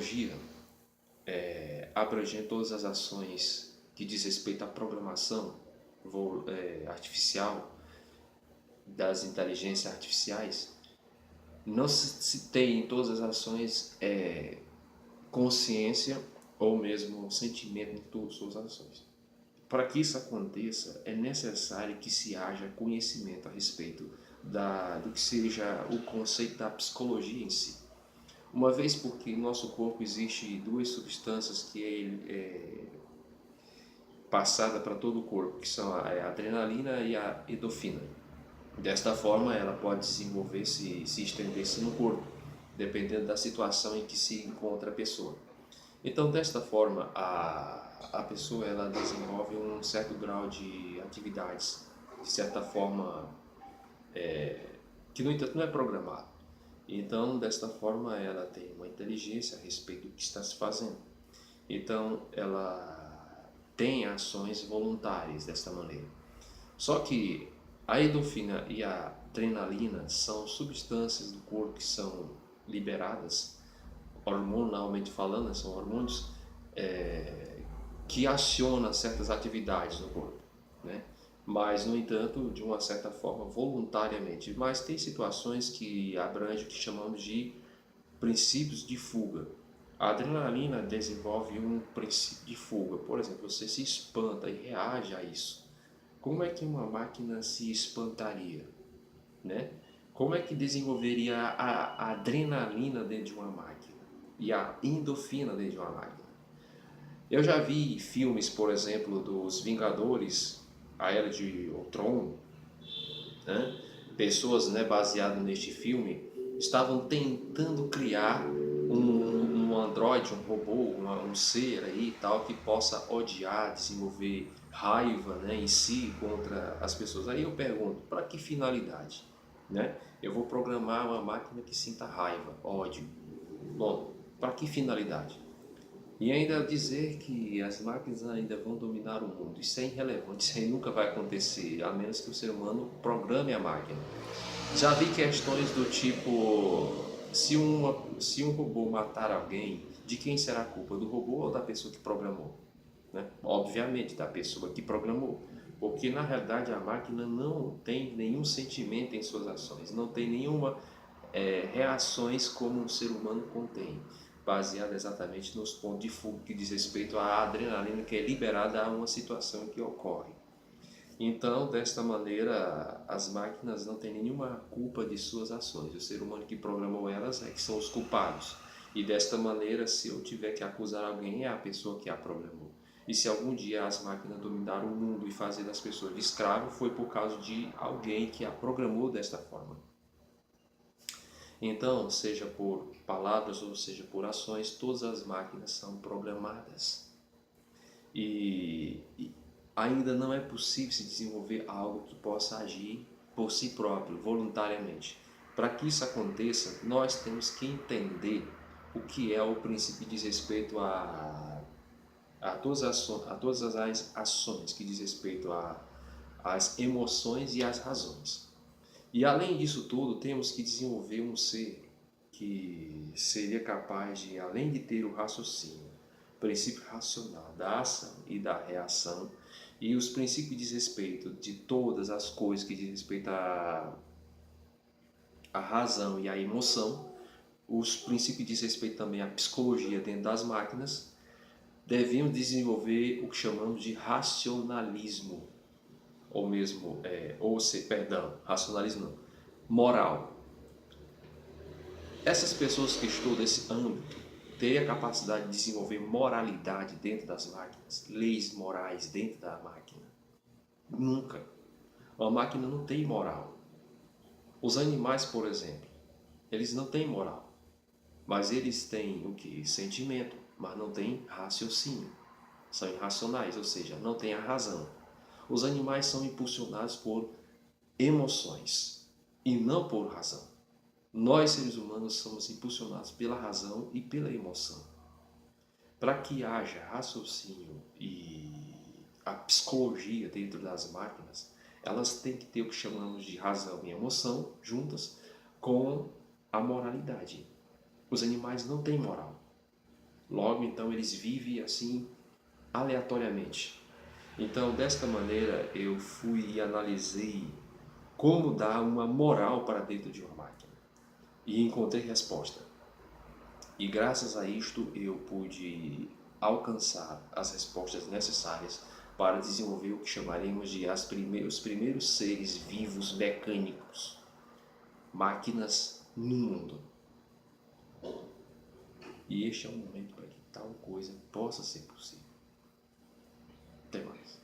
Tecnologia abrange todas as ações que diz respeito à programação artificial das inteligências artificiais. Não se tem em todas as ações consciência ou mesmo sentimento em todas as suas ações. Para que isso aconteça, é necessário que se haja conhecimento a respeito do que seja o conceito da psicologia em si. Uma vez porque no nosso corpo existe duas substâncias que passada para todo o corpo, que são a adrenalina e a endorfina. Desta forma, ela pode desenvolver-se, se estender-se no corpo, dependendo da situação em que se encontra a pessoa. Então, desta forma, a pessoa ela desenvolve um certo grau de atividades, de certa forma, que no entanto não é programado. Então, desta forma, ela tem uma inteligência a respeito do que está se fazendo. Então, ela tem ações voluntárias desta maneira. Só que a endorfina e a adrenalina são substâncias do corpo que são liberadas, hormonalmente falando, são hormônios que acionam certas atividades no corpo, né? Mas, no entanto, de uma certa forma, voluntariamente. Mas tem situações que abrangem o que chamamos de princípios de fuga. A adrenalina desenvolve um princípio de fuga. Por exemplo, você se espanta e reage a isso. Como é que uma máquina se espantaria, né? Como é que desenvolveria a adrenalina dentro de uma máquina e a endorfina dentro de uma máquina? Eu já vi filmes, por exemplo, dos Vingadores, a Era de Ultron, né? Pessoas, né, baseadas neste filme, estavam tentando criar um androide, um robô, um ser aí e tal que possa odiar, desenvolver raiva, né, em si contra as pessoas. Aí eu pergunto, para que finalidade? Né? Eu vou programar uma máquina que sinta raiva, ódio. Bom, para que finalidade? E ainda dizer que as máquinas ainda vão dominar o mundo. Isso é irrelevante, isso aí nunca vai acontecer, a menos que o ser humano programe a máquina. Já vi questões do tipo, se um robô matar alguém, de quem será a culpa? Do robô ou da pessoa que programou? Né? Obviamente, da pessoa que programou. Porque na realidade a máquina não tem nenhum sentimento em suas ações, não tem nenhuma reações como um ser humano contém, baseada exatamente nos pontos de fuga que diz respeito à adrenalina que é liberada a uma situação que ocorre. Então, desta maneira, as máquinas não têm nenhuma culpa de suas ações. O ser humano que programou elas é que são os culpados. E desta maneira, se eu tiver que acusar alguém, é a pessoa que a programou. E se algum dia as máquinas dominaram o mundo e fazer das pessoas de escravo, foi por causa de alguém que a programou desta forma. Então, seja por palavras ou seja por ações, todas as máquinas são programadas. E ainda não é possível se desenvolver algo que possa agir por si próprio, voluntariamente. Para que isso aconteça, nós temos que entender o que é o princípio que diz respeito a todas as ações, que diz respeito às emoções e às razões. E além disso tudo, temos que desenvolver um ser que seria capaz de, além de ter o raciocínio, princípio racional da ação e da reação, e os princípios de respeito de todas as coisas que diz respeito à razão e à emoção, os princípios de respeito também à psicologia dentro das máquinas, devemos desenvolver o que chamamos de racionalismo, ou mesmo, racionalismo não, moral. Essas pessoas que estudam esse âmbito teriam a capacidade de desenvolver moralidade dentro das máquinas, leis morais dentro da máquina? Nunca. Uma máquina não tem moral. Os animais, por exemplo, eles não têm moral, mas eles têm o que? Sentimento, mas não têm raciocínio. São irracionais, ou seja, não têm a razão. Os animais são impulsionados por emoções e não por razão. Nós, seres humanos, somos impulsionados pela razão e pela emoção. Para que haja raciocínio e a psicologia dentro das máquinas, elas têm que ter o que chamamos de razão e emoção juntas com a moralidade. Os animais não têm moral. Logo, então, eles vivem assim aleatoriamente. Então, desta maneira, eu fui e analisei como dar uma moral para dentro de uma máquina e encontrei resposta. E graças a isto eu pude alcançar as respostas necessárias para desenvolver o que chamaremos de os primeiros seres vivos mecânicos, máquinas no mundo. E este é o momento para que tal coisa possa ser possível. Até mais.